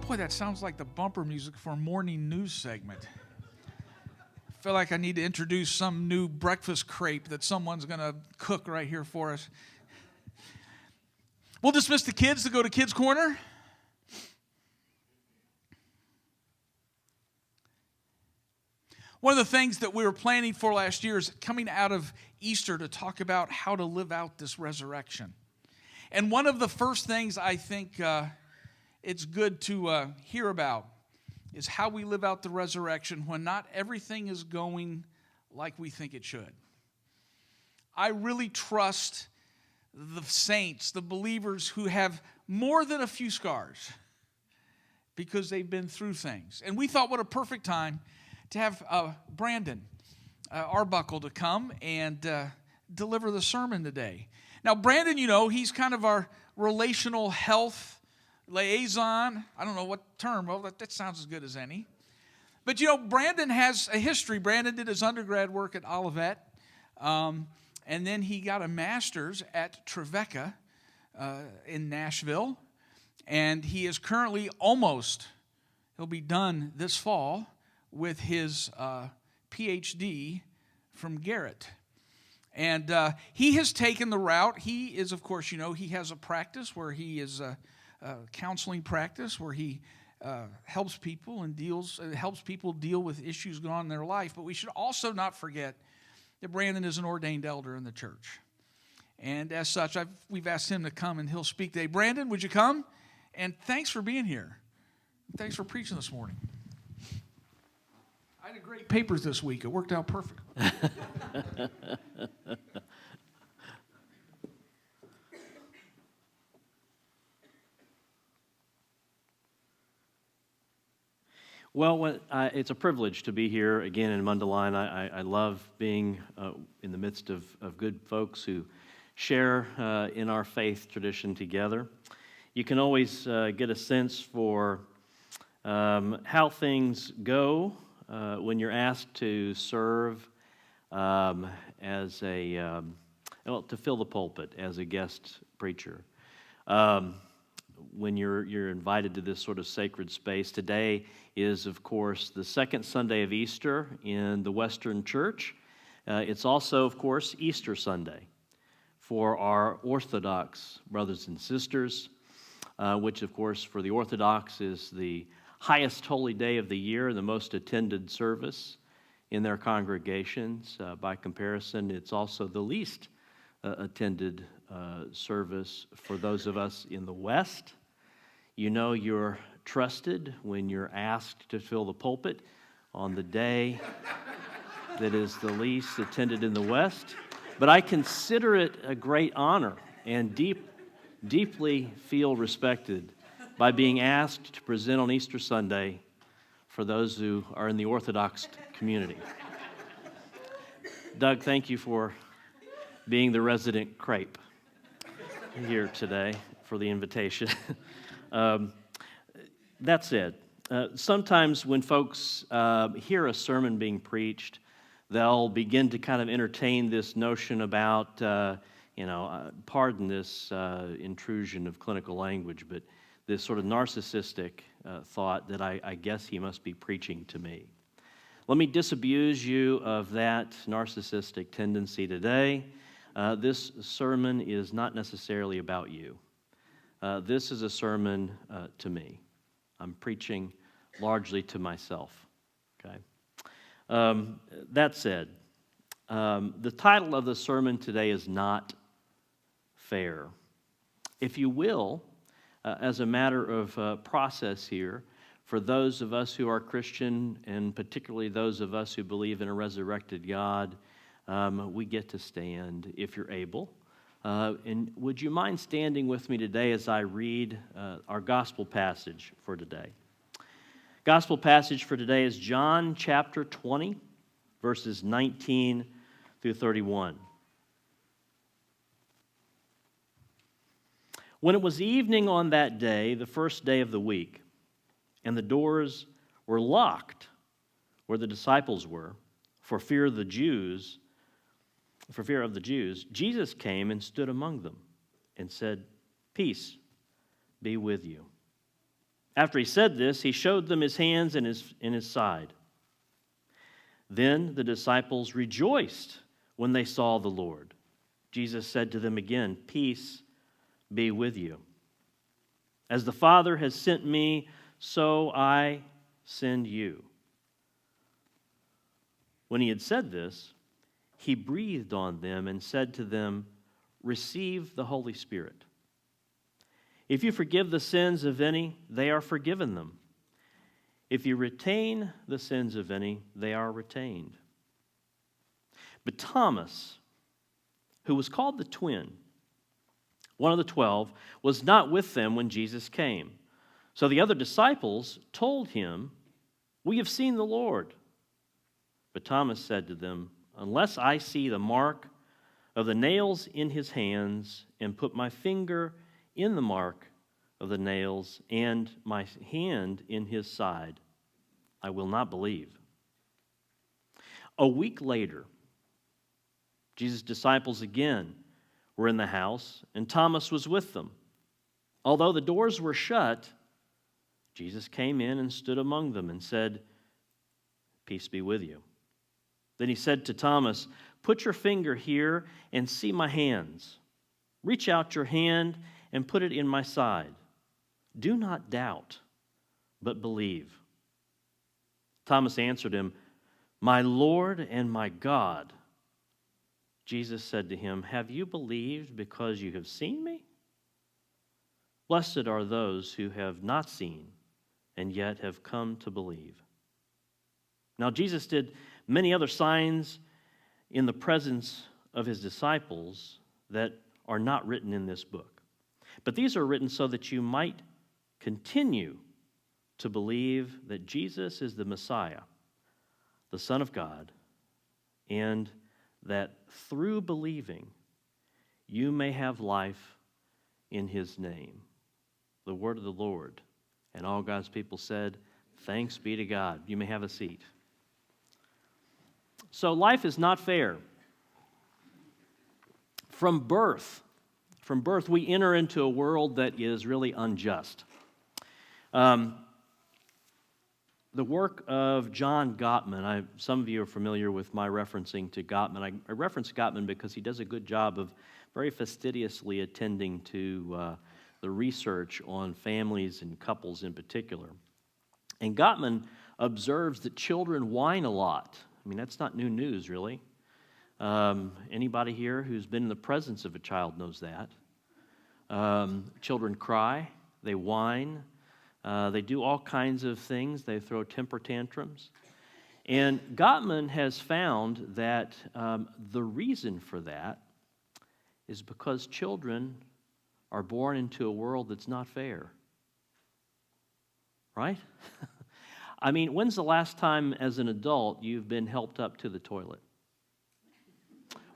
Boy, that sounds like the bumper music for a morning news segment. I feel like I need to introduce some new breakfast crepe that someone's going to cook right here for us. We'll dismiss the kids to go to Kids Corner. One of the things that we were planning for last year is coming out of Easter to talk about how to live out this resurrection. And one of the first things I think it's good to hear about is how we live out the resurrection when not everything is going like we think it should. I really trust the saints, the believers who have more than a few scars because they've been through things. And we thought what a perfect time to have Brandon Arbuckle to come and deliver the sermon today. Now, Brandon, he's kind of our relational health liaison. I don't know what term. Well, that sounds as good as any. But, Brandon has a history. Brandon did his undergrad work at Olivet, and then he got a master's at Trevecca in Nashville, and he is currently he'll be done this fall with his PhD from Garrett. And he has taken the route. He is, of course, he has a practice where he is a counseling practice where he helps people and helps people deal with issues going on in their life. But we should also not forget that Brandon is an ordained elder in the church. And as such, we've asked him to come and he'll speak today. Brandon, would you come? And thanks for being here. Thanks for preaching this morning. I had great papers this week. It worked out perfect. Well, it's a privilege to be here again in Mundy. I love being in the midst of good folks who share in our faith tradition together. You can always get a sense for how things go when you're asked to serve to fill the pulpit as a guest preacher. When you're invited to this sort of sacred space. Today is, of course, the second Sunday of Easter in the Western Church. It's also, of course, Easter Sunday for our Orthodox brothers and sisters, which, of course, for the Orthodox is the highest holy day of the year, the most attended service in their congregations. By comparison, it's also the least attended service for those of us in the West. You're trusted when you're asked to fill the pulpit on the day that is the least attended in the West. But I consider it a great honor and deeply feel respected by being asked to present on Easter Sunday for those who are in the Orthodox community. Doug, thank you for being the resident crepe here today for the invitation. That said, sometimes when folks hear a sermon being preached, they'll begin to kind of entertain this notion about, pardon this intrusion of clinical language, but this sort of narcissistic thought that I guess he must be preaching to me. Let me disabuse you of that narcissistic tendency today. This sermon is not necessarily about you. This is a sermon to me. I'm preaching largely to myself. Okay. That said, the title of the sermon today is Not Fair. If you will, as a matter of process here, for those of us who are Christian, and particularly those of us who believe in a resurrected God, we get to stand if you're able. And would you mind standing with me today as I read our gospel passage for today? Gospel passage for today is John chapter 20, verses 19 through 31. When it was evening on that day, the first day of the week, and the doors were locked where the disciples were, for fear of the Jews, Jesus came and stood among them and said, "Peace be with you." After he said this, he showed them his hands and his side. Then the disciples rejoiced when they saw the Lord. Jesus said to them again, "Peace be with you. As the Father has sent me, so I send you." When he had said this, he breathed on them and said to them, "Receive the Holy Spirit. If you forgive the sins of any, they are forgiven them. If you retain the sins of any, they are retained." But Thomas, who was called the twin, one of the 12, was not with them when Jesus came. So the other disciples told him, "We have seen the Lord." But Thomas said to them, "Unless I see the mark of the nails in his hands, and put my finger in the mark of the nails, and my hand in his side, I will not believe." A week later, Jesus' disciples again were in the house, and Thomas was with them. Although the doors were shut, Jesus came in and stood among them and said, "Peace be with you." Then he said to Thomas, "Put your finger here and see my hands. Reach out your hand and put it in my side. Do not doubt, but believe." Thomas answered him, "My Lord and my God." Jesus said to him, "Have you believed because you have seen me? Blessed are those who have not seen and yet have come to believe." Now Jesus did many other signs in the presence of his disciples that are not written in this book. But these are written so that you might continue to believe that Jesus is the Messiah, the Son of God, and that through believing you may have life in his name. The word of the Lord. And all God's people said, "Thanks be to God." You may have a seat. So life is not fair. From birth, we enter into a world that is really unjust. The work of John Gottman, some of you are familiar with my referencing to Gottman. I reference Gottman because he does a good job of very fastidiously attending to the research on families and couples in particular. And Gottman observes that children whine a lot. I mean, that's not new news, really. Anybody here who's been in the presence of a child knows that. Children cry, they whine, they do all kinds of things, they throw temper tantrums. And Gottman has found that the reason for that is because children are born into a world that's not fair. Right? I mean, when's the last time as an adult you've been helped up to the toilet?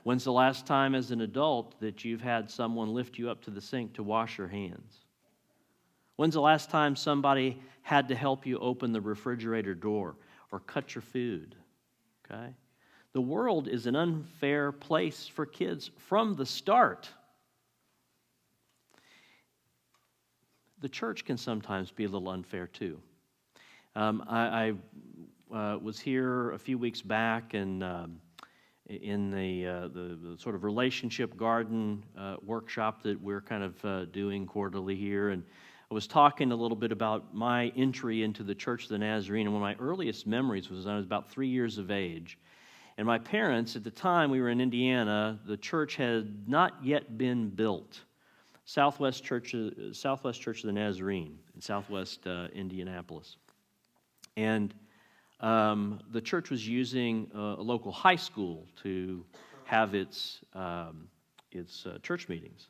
When's the last time as an adult that you've had someone lift you up to the sink to wash your hands? When's the last time somebody had to help you open the refrigerator door or cut your food? Okay? The world is an unfair place for kids from the start. The church can sometimes be a little unfair too. I was here a few weeks back and in the sort of relationship garden workshop that we're kind of doing quarterly here, and I was talking a little bit about my entry into the Church of the Nazarene, and one of my earliest memories was when I was about 3 years of age. And my parents, at the time we were in Indiana, the church had not yet been built. Southwest Church of the Nazarene in Southwest Indianapolis. And the church was using a local high school to have its church meetings.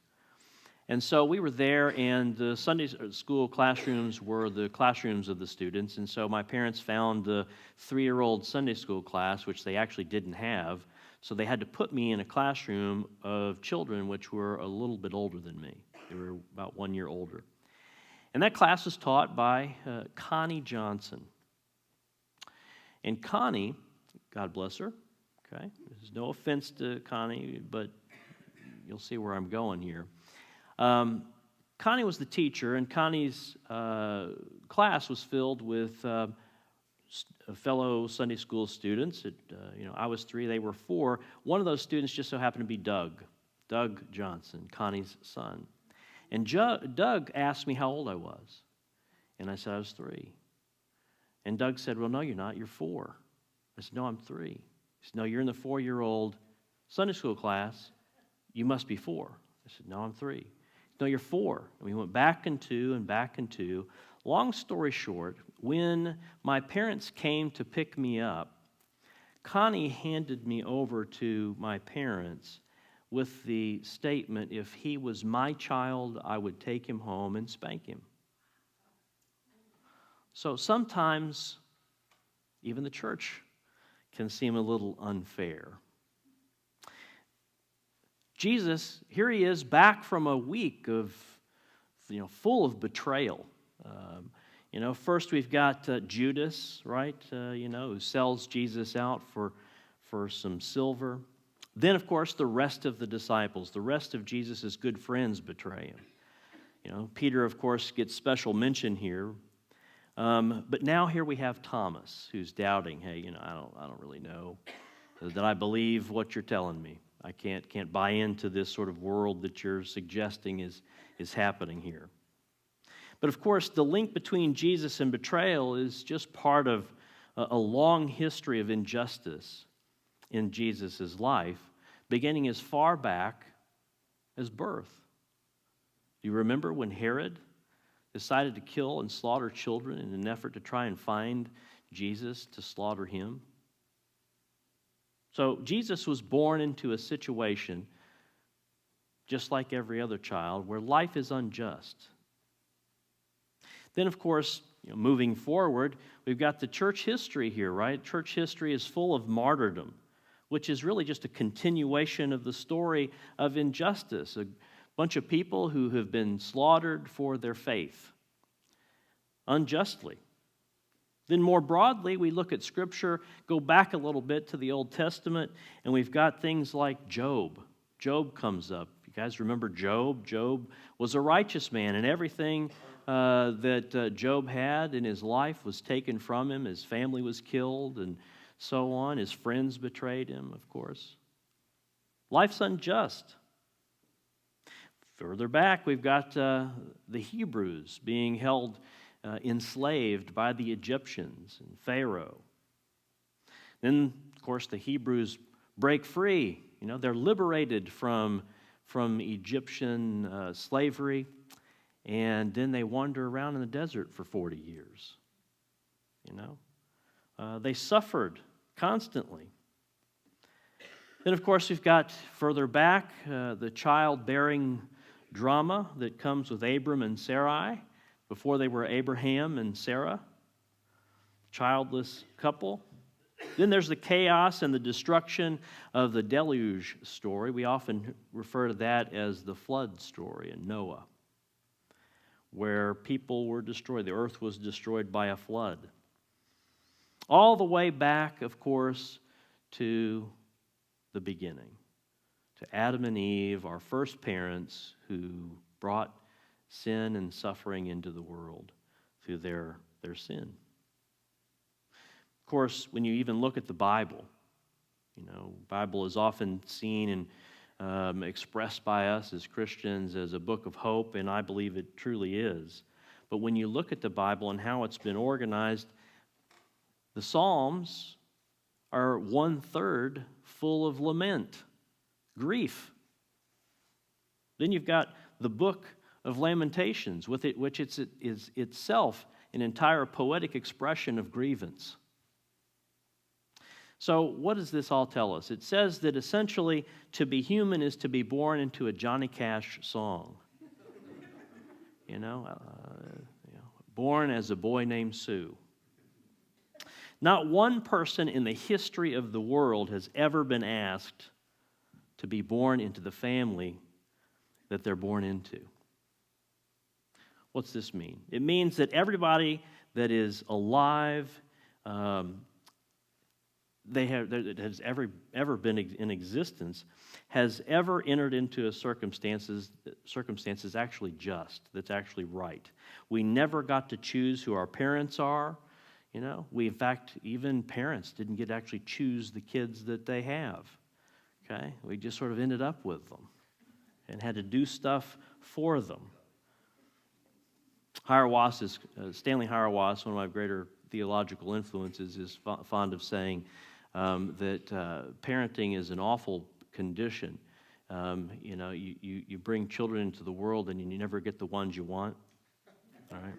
And so we were there, and the Sunday school classrooms were the classrooms of the students. And so my parents found the 3-year-old Sunday school class, which they actually didn't have. So they had to put me in a classroom of children which were a little bit older than me. They were about 1 year older. And that class was taught by Connie Johnson. And Connie, God bless her, okay? There's no offense to Connie, but you'll see where I'm going here. Connie was the teacher, and Connie's class was filled with fellow Sunday school students. I was 3, they were 4. One of those students just so happened to be Doug Johnson, Connie's son. And Doug asked me how old I was. And I said I was 3. And Doug said, well, no, you're not, you're 4. I said, no, I'm 3. He said, no, you're in the 4-year-old Sunday school class. You must be 4. I said, no, I'm 3. He said, no, you're 4. And we went back and 2 and back and 2. Long story short, when my parents came to pick me up, Connie handed me over to my parents with the statement, if he was my child, I would take him home and spank him. So sometimes even the church can seem a little unfair. Jesus, here he is back from a week of, full of betrayal. First we've got Judas, right? Who sells Jesus out for some silver. Then, of course, the rest of the disciples, the rest of Jesus' good friends betray him. Peter, of course, gets special mention here. But now here we have Thomas, who's doubting. Hey, I don't really know that I believe what you're telling me. I can't buy into this sort of world that you're suggesting is happening here. But of course, the link between Jesus and betrayal is just part of a long history of injustice in Jesus' life, beginning as far back as birth. Do you remember when Herod decided to kill and slaughter children in an effort to try and find Jesus to slaughter him? So Jesus was born into a situation, just like every other child, where life is unjust. Then, of course, moving forward, we've got the church history here, right? Church history is full of martyrdom, which is really just a continuation of the story of injustice. A bunch of people who have been slaughtered for their faith unjustly. Then more broadly, we look at Scripture, go back a little bit to the Old Testament, and we've got things like Job. Job comes up. You guys remember Job? Job was a righteous man, and everything that Job had in his life was taken from him. His family was killed, and so on. His friends betrayed him, of course. Life's unjust. Further back, we've got the Hebrews being held enslaved by the Egyptians and Pharaoh. Then, of course, the Hebrews break free. They're liberated from Egyptian slavery, and then they wander around in the desert for 40 years. They suffered constantly. Then, of course, we've got further back the childbearing drama that comes with Abram and Sarai before they were Abraham and Sarah, childless couple. Then there's the chaos and the destruction of the deluge story. We often refer to that as the flood story in Noah, where people were destroyed. The earth was destroyed by a flood. All the way back, of course, to the beginning, to Adam and Eve, our first parents, who brought sin and suffering into the world through their sin. Of course, when you even look at the Bible, the Bible is often seen and expressed by us as Christians as a book of hope, and I believe it truly is. But when you look at the Bible and how it's been organized, the Psalms are 1/3 full of lament, grief. Then you've got the book of Lamentations, which is itself an entire poetic expression of grievance. So what does this all tell us? It says that essentially to be human is to be born into a Johnny Cash song. Born as a boy named Sue. Not one person in the history of the world has ever been asked to be born into the family that they're born into. What's this mean? It means that everybody that is alive that has ever been in existence has ever entered into a circumstances actually just, that's actually right. We never got to choose who our parents are. In fact, even parents didn't get to actually choose the kids that they have. Okay, we just sort of ended up with them and had to do stuff for them. Stanley Hauerwas, one of my greater theological influences, is fond of saying that parenting is an awful condition. You bring children into the world and you never get the ones you want. All right.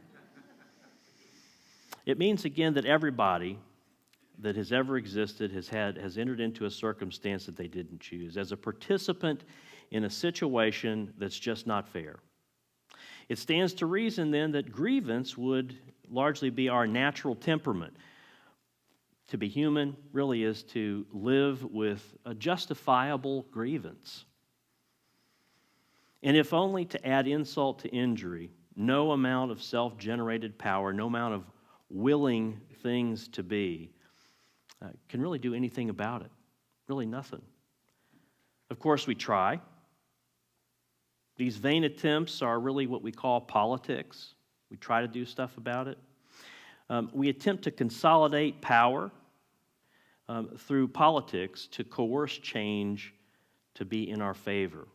It means again that everybody that has ever existed has entered into a circumstance that they didn't choose, as a participant in a situation that's just not fair. It stands to reason then that grievance would largely be our natural temperament. To be human really is to live with a justifiable grievance. And if only to add insult to injury, no amount of self-generated power, no amount of willing things to be can really do anything about it. Really nothing. Of course, we try. These vain attempts are really what we call politics. We try to do stuff about it. We attempt to consolidate power through politics to coerce change to be in our favor,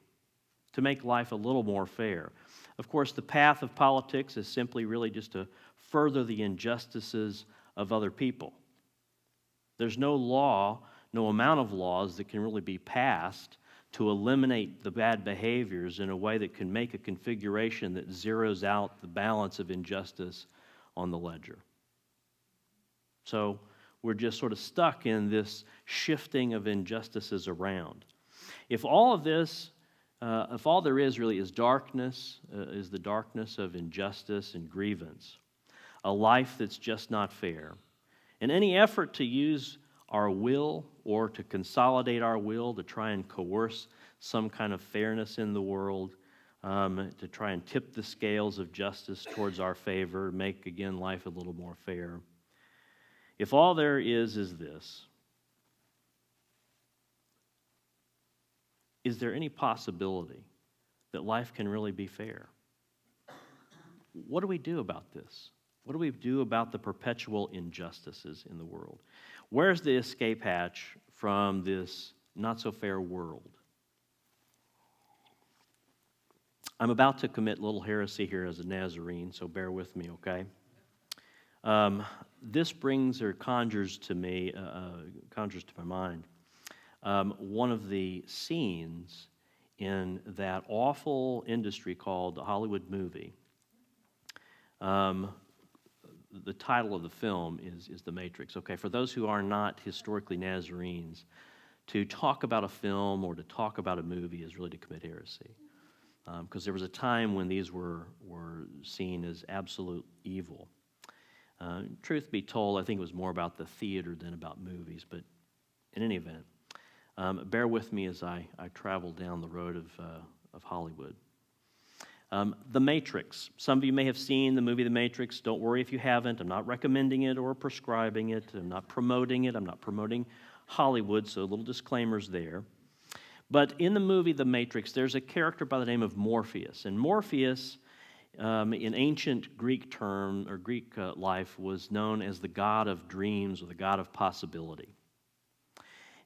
to make life a little more fair. Of course, the path of politics is simply really just to further the injustices of other people. There's no law, no amount of laws that can really be passed to eliminate the bad behaviors in a way that can make a configuration that zeroes out the balance of injustice on the ledger. So we're just sort of stuck in this shifting of injustices around. If all there is really is darkness, is the darkness of injustice and grievance, a life that's just not fair, and any effort to use our will or to consolidate our will to try and coerce some kind of fairness in the world, to try and tip the scales of justice towards our favor, make, again, life a little more fair. If all there is this, is there any possibility that life can really be fair? What do we do about this? What do we do about the perpetual injustices in the world? Where's the escape hatch from this not-so-fair world? I'm about to commit a little heresy here as a Nazarene, so bear with me, okay? This brings or conjures to my mind one of the scenes in that awful industry called the Hollywood movie. The title of the film is The Matrix. Okay, for those who are not historically Nazarenes, to talk about a film or to talk about a movie is really to commit heresy. Because there was a time when these were seen as absolute evil. Truth be told, I think it was more about the theater than about movies, but in any event, bear with me as I travel down the road of Hollywood. The Matrix. Some of you may have seen the movie The Matrix. Don't worry if you haven't. I'm not recommending it or prescribing it. I'm not promoting it. I'm not promoting Hollywood, so little disclaimers there. But in the movie The Matrix, there's a character by the name of Morpheus. And Morpheus, in ancient Greek life, was known as the god of dreams or the god of possibility.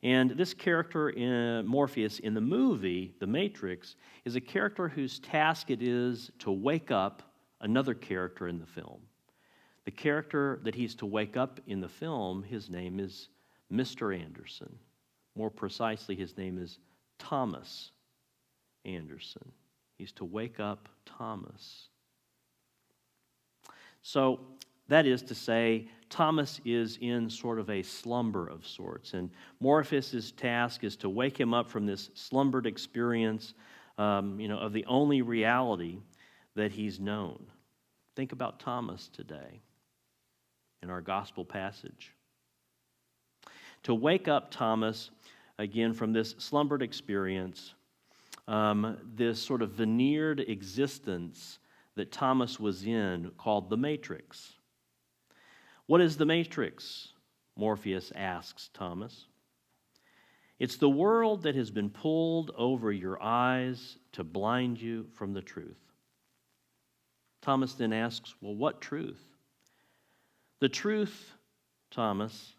And this character, Morpheus, in the movie, The Matrix, is a character whose task it is to wake up another character in the film. The character that he's to wake up in the film, his name is Mr. Anderson. More precisely, his name is Thomas Anderson. He's to wake up Thomas. So, that is to say, Thomas is in sort of a slumber of sorts, and Morpheus' task is to wake him up from this slumbered experience, of the only reality that he's known. Think about Thomas today in our gospel passage. To wake up Thomas, again, from this slumbered experience, this sort of veneered existence that Thomas was in called the Matrix. What is the Matrix? Morpheus asks Thomas. It's the world that has been pulled over your eyes to blind you from the truth. Thomas then asks, well, what truth? The truth, Thomas,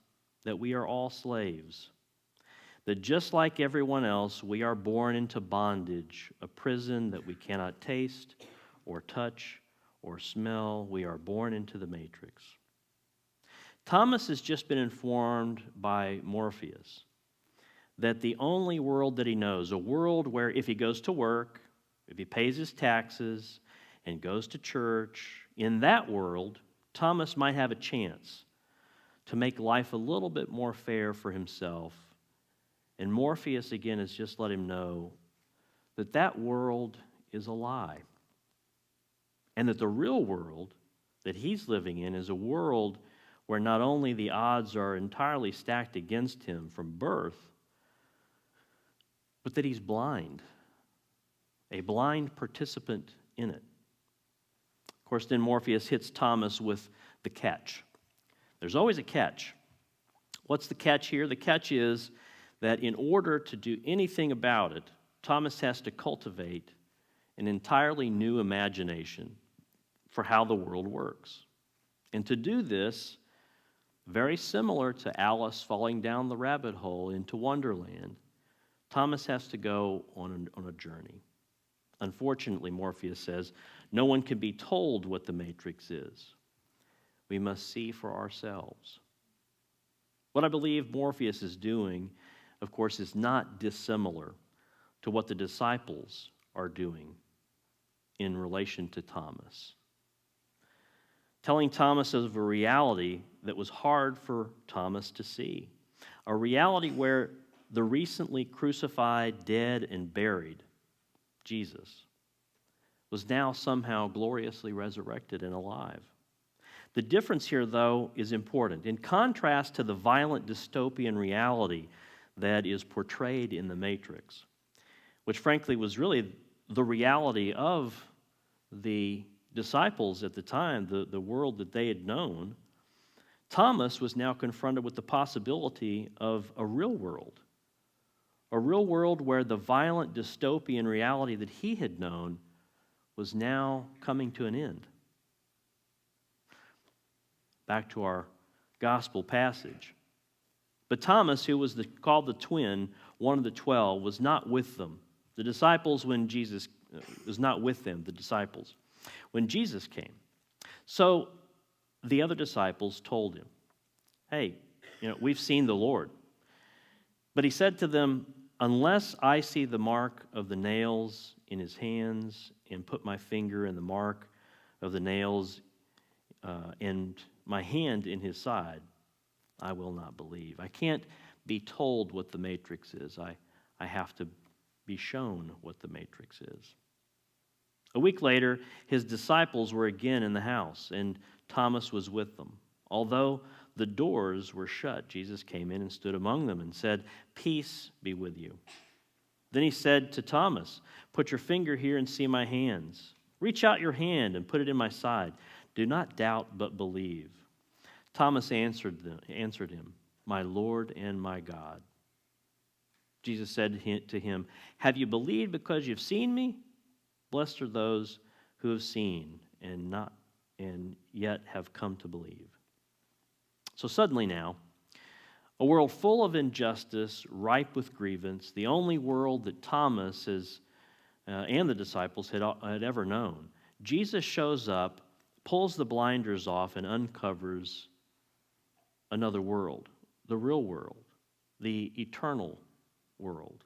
that we are all slaves. That just like everyone else, we are born into bondage, a prison that we cannot taste or touch or smell. We are born into the matrix. Thomas has just been informed by Morpheus that the only world that he knows, a world where if he goes to work, if he pays his taxes and goes to church, in that world, Thomas might have a chance to make life a little bit more fair for himself. And Morpheus, again, has just let him know that that world is a lie. And that the real world that he's living in is a world where not only the odds are entirely stacked against him from birth, but that he's blind, a blind participant in it. Of course, then Morpheus hits Thomas with the catch. There's always a catch. What's the catch here? The catch is that in order to do anything about it, Thomas has to cultivate an entirely new imagination for how the world works. And to do this, very similar to Alice falling down the rabbit hole into Wonderland, Thomas has to go on a journey. Unfortunately, Morpheus says, no one can be told what the matrix is. We must see for ourselves. What I believe Morpheus is doing, of course, is not dissimilar to what the disciples are doing in relation to Thomas. Telling Thomas of a reality that was hard for Thomas to see, a reality where the recently crucified, dead, and buried Jesus was now somehow gloriously resurrected and alive. The difference here, though, is important. In contrast to the violent dystopian reality that is portrayed in the Matrix, which frankly was really the reality of the disciples at the time, the world that they had known, Thomas was now confronted with the possibility of a real world where the violent dystopian reality that he had known was now coming to an end. Back to our gospel passage. But Thomas, who was called the twin, one of the 12, was not with them. The disciples, when Jesus was not with them, the disciples, when Jesus came. So the other disciples told him, hey, we've seen the Lord. But he said to them, unless I see the mark of the nails in his hands and put my finger in the mark of the nails and my hand in his side, I will not believe. I can't be told what the matrix is. I have to be shown what the matrix is. A week later, his disciples were again in the house, and Thomas was with them. Although the doors were shut, Jesus came in and stood among them and said, peace be with you. Then he said to Thomas, put your finger here and see my hands. Reach out your hand and put it in my side. Do not doubt, but believe. Thomas answered him, my Lord and my God. Jesus said to him, have you believed because you've seen me? Blessed are those who have seen and yet have come to believe. So suddenly now, a world full of injustice, ripe with grievance, the only world that Thomas and the disciples had ever known, Jesus shows up, pulls the blinders off, and uncovers another world, the real world, the eternal world.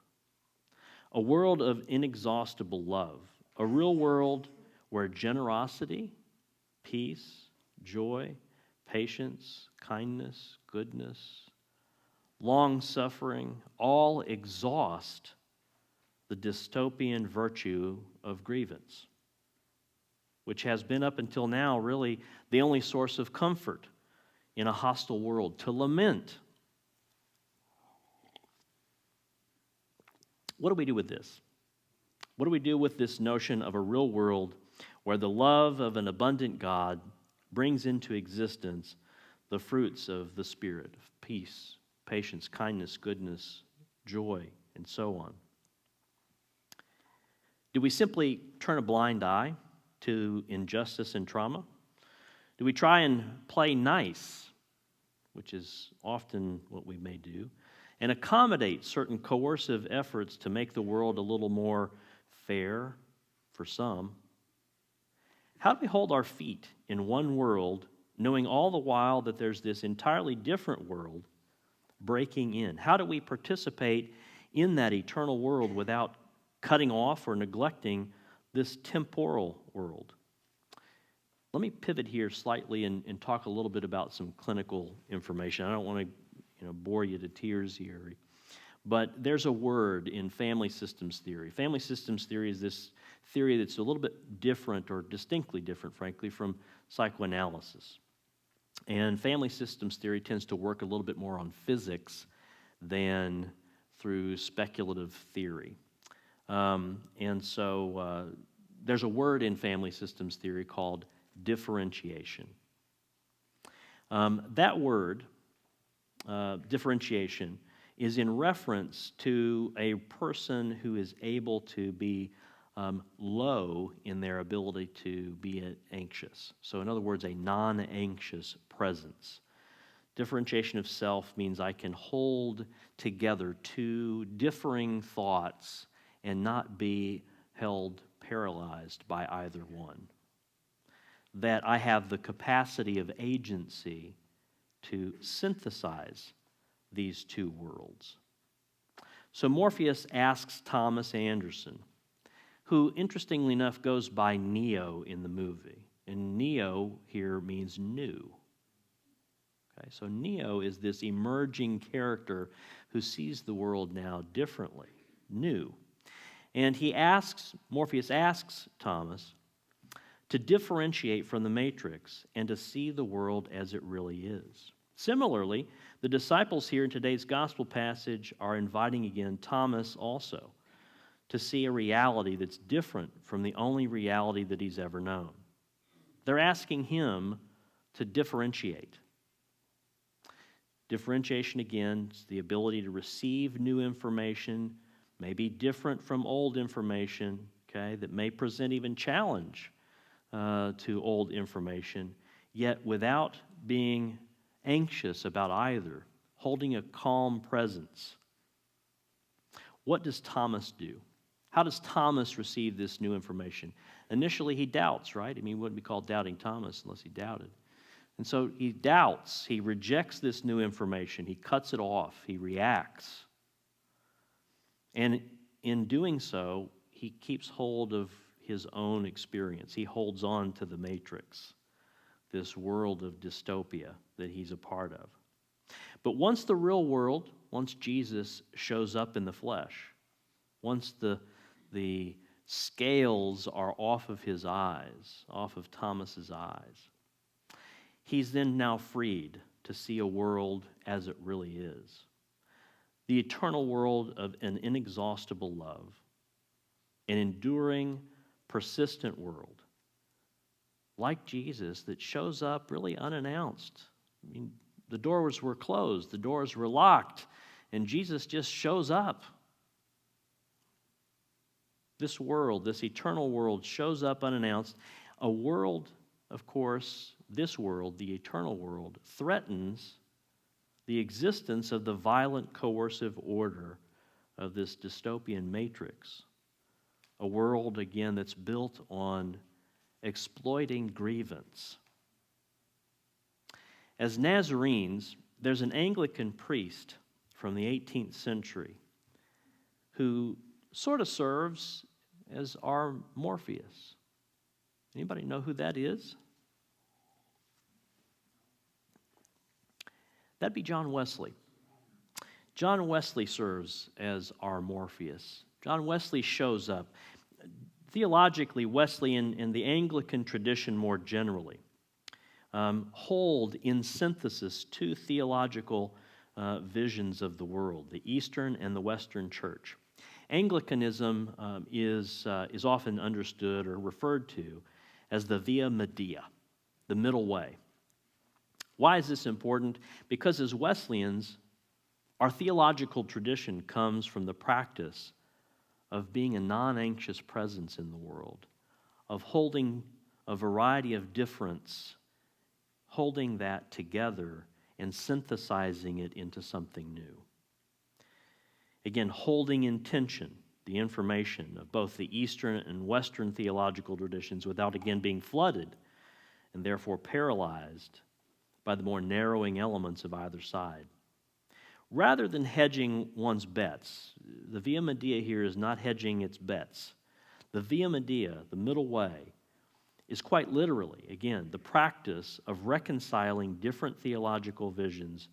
A world of inexhaustible love, a real world where generosity, peace, joy, patience, kindness, goodness, long-suffering, all exhaust the dystopian virtue of grievance, which has been up until now really the only source of comfort in a hostile world, to lament. What do we do with this? What do we do with this notion of a real world where the love of an abundant God brings into existence the fruits of the Spirit of peace, patience, kindness, goodness, joy, and so on. Do we simply turn a blind eye to injustice and trauma? Do we try and play nice, which is often what we may do, and accommodate certain coercive efforts to make the world a little more fair for some? How do we hold our feet in one world, knowing all the while that there's this entirely different world breaking in? How do we participate in that eternal world without cutting off or neglecting this temporal world? Let me pivot here slightly and talk a little bit about some clinical information. I don't want to bore you to tears here, but there's a word in family systems theory. Family systems theory is this theory that's a little bit different, or distinctly different, frankly, from psychoanalysis. And family systems theory tends to work a little bit more on physics than through speculative theory. And so there's a word in family systems theory called differentiation. That word, differentiation, is in reference to a person who is able to be low in their ability to be anxious. So in other words, a non-anxious presence. Differentiation of self means I can hold together two differing thoughts and not be held paralyzed by either one. That I have the capacity of agency to synthesize these two worlds. So Morpheus asks Thomas Anderson, who interestingly enough goes by Neo in the movie. And Neo here means new. Okay, so Neo is this emerging character who sees the world now differently, new. And Morpheus asks Thomas to differentiate from the matrix and to see the world as it really is. Similarly, the disciples here in today's gospel passage are inviting again Thomas also to see a reality that's different from the only reality that he's ever known. They're asking him to differentiate. Differentiation, again, is the ability to receive new information, may be different from old information, okay, that may present even challenge to old information, yet without being anxious about either, holding a calm presence. What does Thomas do? How does Thomas receive this new information? Initially, he doubts, right? I mean, he wouldn't be called doubting Thomas unless he doubted. And so he doubts, he rejects this new information, he cuts it off, he reacts. And in doing so, he keeps hold of his own experience. He holds on to the matrix, this world of dystopia that he's a part of. But once the real world, once Jesus shows up in the flesh, once the scales are off of his eyes, off of Thomas's eyes, he's then now freed to see a world as it really is. The eternal world of an inexhaustible love, an enduring, persistent world, like Jesus, that shows up really unannounced. I mean, the doors were closed, the doors were locked, and Jesus just shows up. This world, this eternal world, shows up unannounced. A world, of course, this world, the eternal world, threatens the existence of the violent, coercive order of this dystopian matrix. A world, again, that's built on exploiting grievance. As Nazarenes, there's an Anglican priest from the 18th century who sort of serves as our Morpheus. Anybody know who that is? That'd be John Wesley. John Wesley serves as our Morpheus. John Wesley shows up. Theologically, Wesley and the Anglican tradition more generally hold in synthesis two theological visions of the world, the Eastern and the Western Church. Anglicanism is often understood or referred to as the Via Media, the middle way. Why is this important? Because as Wesleyans, our theological tradition comes from the practice of being a non-anxious presence in the world, of holding a variety of difference, holding that together and synthesizing it into something new. Again, holding in tension the information of both the Eastern and Western theological traditions without again being flooded and therefore paralyzed by the more narrowing elements of either side. Rather than hedging one's bets, the Via Media here is not hedging its bets. The Via Media, the middle way, is quite literally, again, the practice of reconciling different theological visions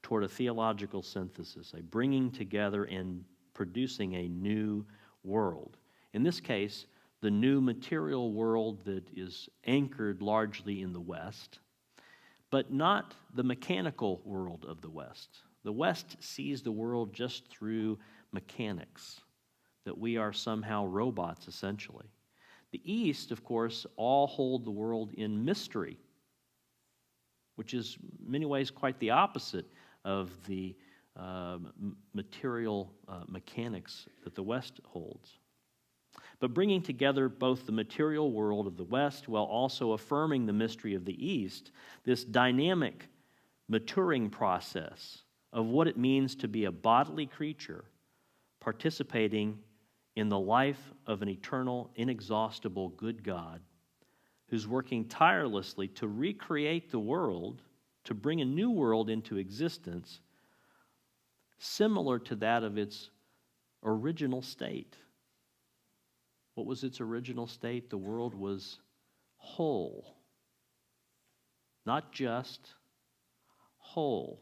toward a theological synthesis, a bringing together and producing a new world. In this case, the new material world that is anchored largely in the West, but not the mechanical world of the West. The West sees the world just through mechanics, that we are somehow robots, essentially. The East, of course, all hold the world in mystery, which is in many ways quite the opposite of the material mechanics that the West holds. But bringing together both the material world of the West while also affirming the mystery of the East, this dynamic maturing process of what it means to be a bodily creature participating in the life of an eternal, inexhaustible, good God who's working tirelessly to recreate the world, to bring a new world into existence similar to that of its original state. What was its original state? The world was whole. Not just, whole.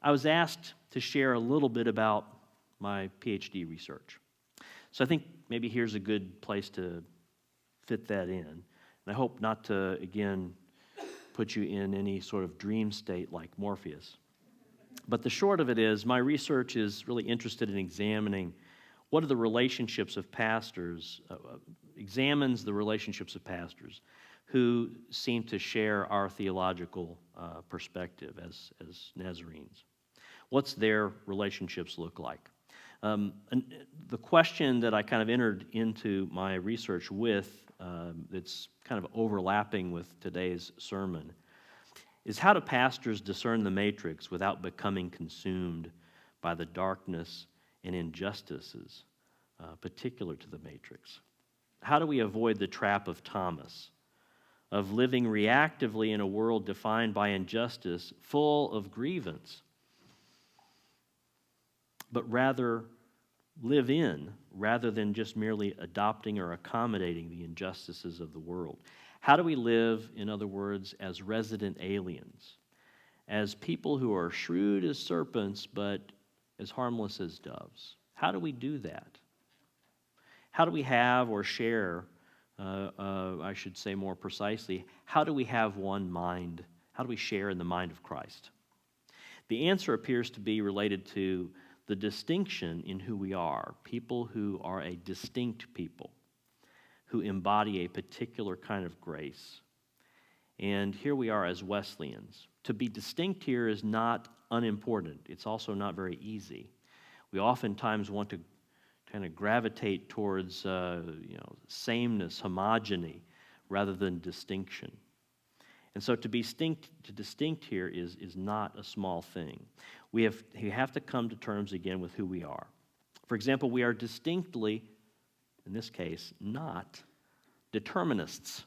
I was asked to share a little bit about my PhD research. So I think maybe here's a good place to fit that in. And I hope not to, again, put you in any sort of dream state like Morpheus. But the short of it is, my research is really interested in examining what are the relationships of pastors, examines the relationships of pastors who seem to share our theological perspective as Nazarenes. What's their relationships look like? And the question that I kind of entered into my research with, that's kind of overlapping with today's sermon, is how do pastors discern the matrix without becoming consumed by the darkness and injustices particular to the matrix? How do we avoid the trap of Thomas, of living reactively in a world defined by injustice, full of grievance, but rather live in, rather than just merely adopting or accommodating the injustices of the world? How do we live, in other words, as resident aliens, as people who are shrewd as serpents but as harmless as doves? How do we do that? How do we have or share, I should say more precisely, how do we have one mind? How do we share in the mind of Christ? The answer appears to be related to the distinction in who we are, people who are a distinct people, who embody a particular kind of grace. And here we are as Wesleyans. To be distinct here is not unimportant. It's also not very easy. We oftentimes want to kind of gravitate towards sameness, homogeny, rather than distinction. And so to be distinct here is not a small thing. We have to come to terms again with who we are. For example, we are distinctly, in this case, not determinists.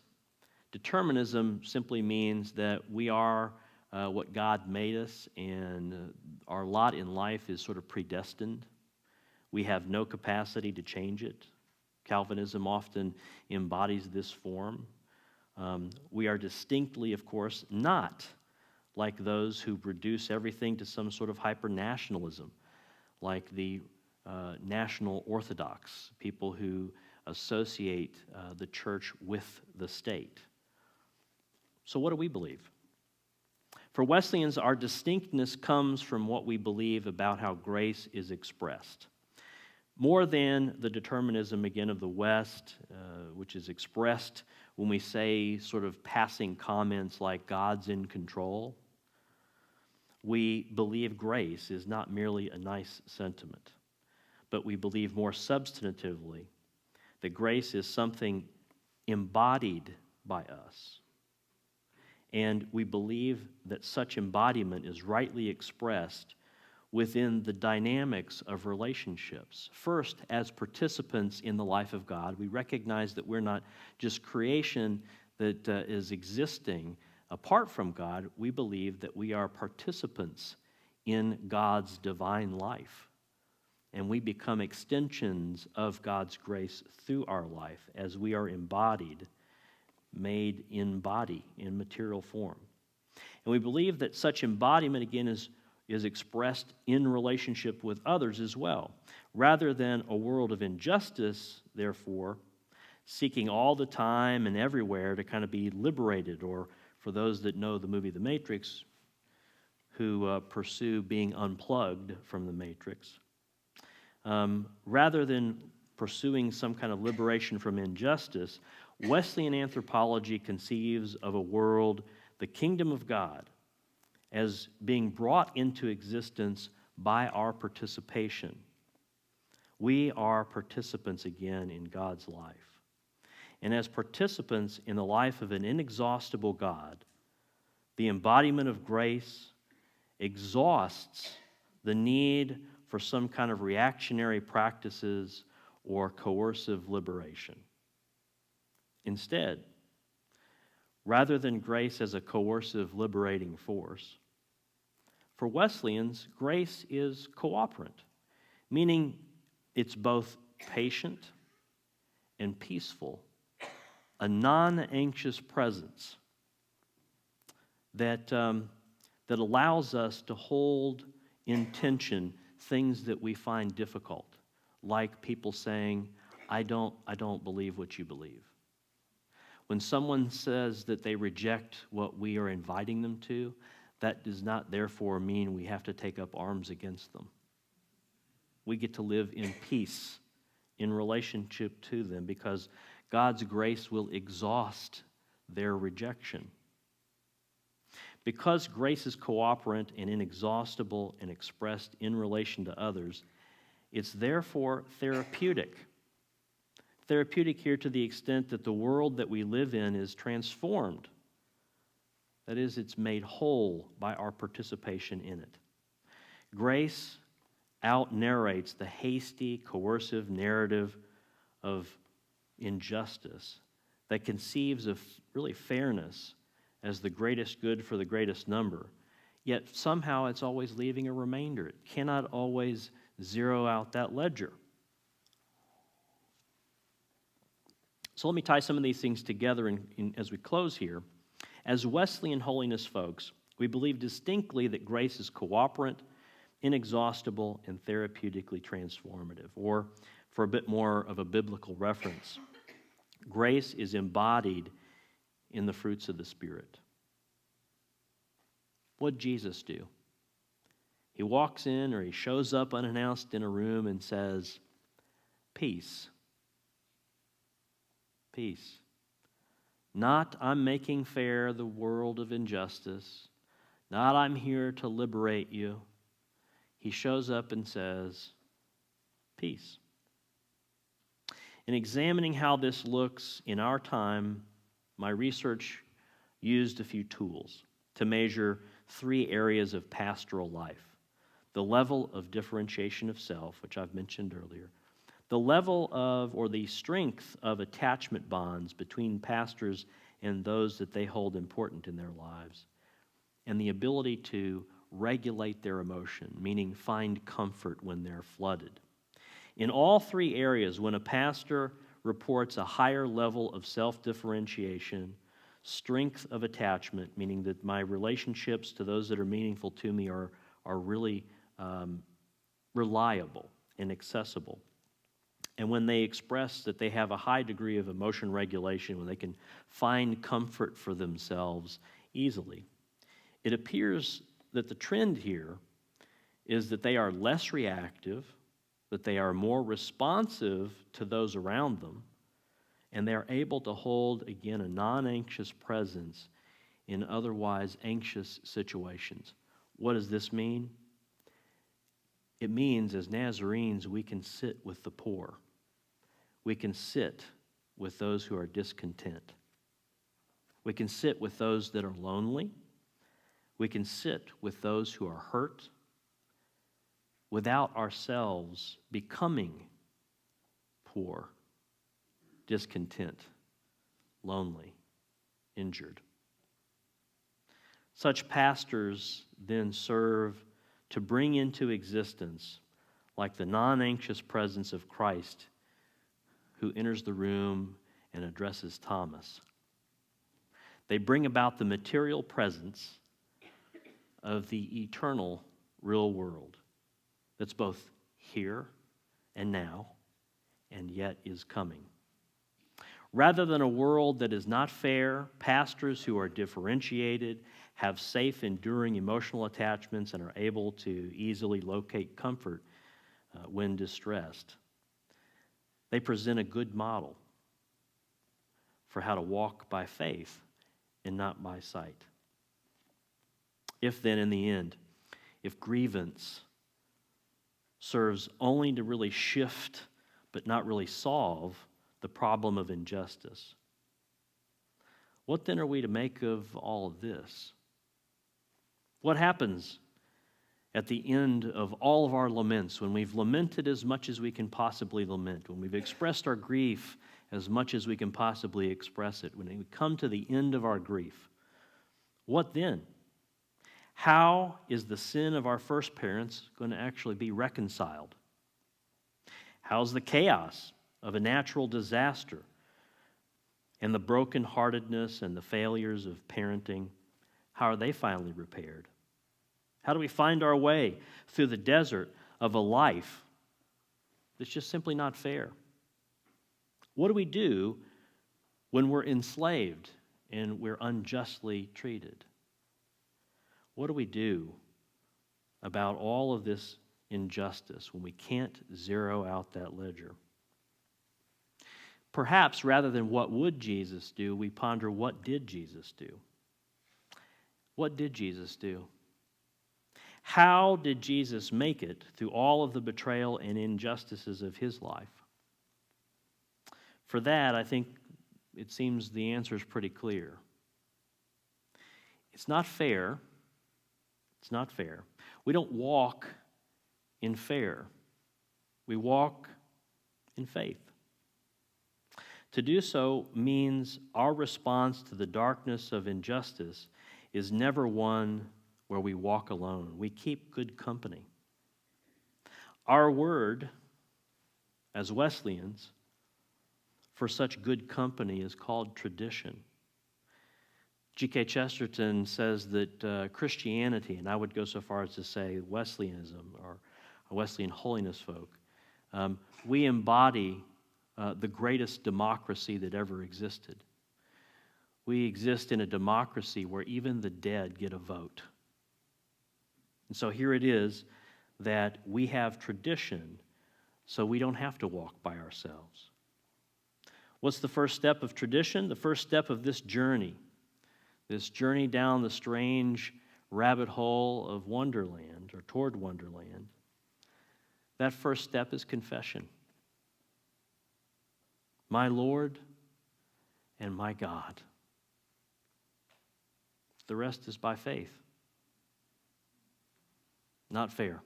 Determinism simply means that we are what God made us, and our lot in life is sort of predestined. We have no capacity to change it. Calvinism often embodies this form. We are distinctly, of course, not like those who reduce everything to some sort of hyper-nationalism, like the National Orthodox, people who associate the church with the state. So what do we believe? For Wesleyans, our distinctness comes from what we believe about how grace is expressed. More than the determinism, again, of the West, which is expressed when we say sort of passing comments like God's in control, we believe grace is not merely a nice sentiment, but we believe more substantively that grace is something embodied by us. And we believe that such embodiment is rightly expressed within the dynamics of relationships. First, as participants in the life of God, we recognize that we're not just creation that is existing apart from God. We believe that we are participants in God's divine life. And we become extensions of God's grace through our life as we are embodied, made in body, in material form. And we believe that such embodiment, again, is expressed in relationship with others as well. Rather than a world of injustice, therefore, seeking all the time and everywhere to kind of be liberated, or for those that know the movie The Matrix, who pursue being unplugged from the Matrix, rather than pursuing some kind of liberation from injustice, Wesleyan anthropology conceives of a world, the kingdom of God, as being brought into existence by our participation. We are participants again in God's life. And as participants in the life of an inexhaustible God, the embodiment of grace exhausts the need for some kind of reactionary practices or coercive liberation. Instead, rather than grace as a coercive liberating force, for Wesleyans, grace is cooperant, meaning it's both patient and peaceful, a non-anxious presence that allows us to hold in tension things that we find difficult, like people saying, I don't believe what you believe. When someone says that they reject what we are inviting them to, that does not therefore mean we have to take up arms against them. We get to live in peace in relationship to them because God's grace will exhaust their rejection. Because grace is cooperant and inexhaustible and expressed in relation to others, it's therefore therapeutic. Therapeutic here to the extent that the world that we live in is transformed. That is, it's made whole by our participation in it. Grace out-narrates the hasty, coercive narrative of injustice that conceives of really fairness as the greatest good for the greatest number, yet somehow it's always leaving a remainder. It cannot always zero out that ledger. So let me tie some of these things together as we close here. As Wesleyan holiness folks, we believe distinctly that grace is cooperant, inexhaustible, and therapeutically transformative. Or, for a bit more of a biblical reference, grace is embodied in the fruits of the Spirit. What did Jesus do? He walks in, or he shows up unannounced in a room and says, peace. Peace. Not I'm making fair the world of injustice. Not I'm here to liberate you. He shows up and says, peace. In examining how this looks in our time, my research used a few tools to measure 3 areas of pastoral life. The level of differentiation of self, which I've mentioned earlier. The level of, or the strength of attachment bonds between pastors and those that they hold important in their lives. And the ability to regulate their emotion, meaning find comfort when they're flooded. In all 3 areas, when a pastor reports a higher level of self-differentiation, strength of attachment, meaning that my relationships to those that are meaningful to me are really reliable and accessible. And when they express that they have a high degree of emotion regulation, when they can find comfort for themselves easily, it appears that the trend here is that they are less reactive, that they are more responsive to those around them, And they are able to hold, again, a non-anxious presence in otherwise anxious situations. What does this mean? It means as Nazarenes, we can sit with the poor. We can sit with those who are discontent. We can sit with those that are lonely. We can sit with those who are hurt without ourselves becoming poor, discontent, lonely, injured. Such pastors then serve to bring into existence, like the non-anxious presence of Christ who enters the room and addresses Thomas. They bring about the material presence of the eternal real world that's both here and now and yet is coming. Rather than a world that is not fair, pastors who are differentiated, have safe, enduring emotional attachments, and are able to easily locate comfort when distressed. They present a good model for how to walk by faith and not by sight. If then, in the end, if grievance serves only to really shift but not really solve the problem of injustice, what then are we to make of all of this? What happens at the end of all of our laments, when we've lamented as much as we can possibly lament, when we've expressed our grief as much as we can possibly express it, when we come to the end of our grief? What then? How is the sin of our first parents going to actually be reconciled? How's the chaos of a natural disaster and the brokenheartedness and the failures of parenting, how are they finally repaired? How do we find our way through the desert of a life that's just simply not fair? What do we do when we're enslaved and we're unjustly treated? What do we do about all of this injustice when we can't zero out that ledger? Perhaps rather than what would Jesus do, we ponder what did Jesus do? What did Jesus do? How did Jesus make it through all of the betrayal and injustices of his life? For that, I think it seems the answer is pretty clear. It's not fair. It's not fair. We don't walk in fair. We walk in faith. To do so means our response to the darkness of injustice is never one where we walk alone. We keep good company. Our word, as Wesleyans, for such good company is called tradition. G.K. Chesterton says that Christianity, and I would go so far as to say Wesleyanism or Wesleyan holiness folk, we embody the greatest democracy that ever existed. We exist in a democracy where even the dead get a vote. And so here it is that we have tradition so we don't have to walk by ourselves. What's the first step of tradition? The first step of this journey down the strange rabbit hole of Wonderland or toward Wonderland, that first step is confession. My Lord and my God. The rest is by faith. Not fair.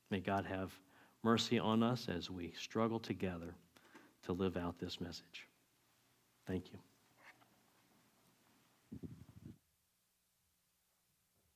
May God have mercy on us as we struggle together to live out this message. Thank you.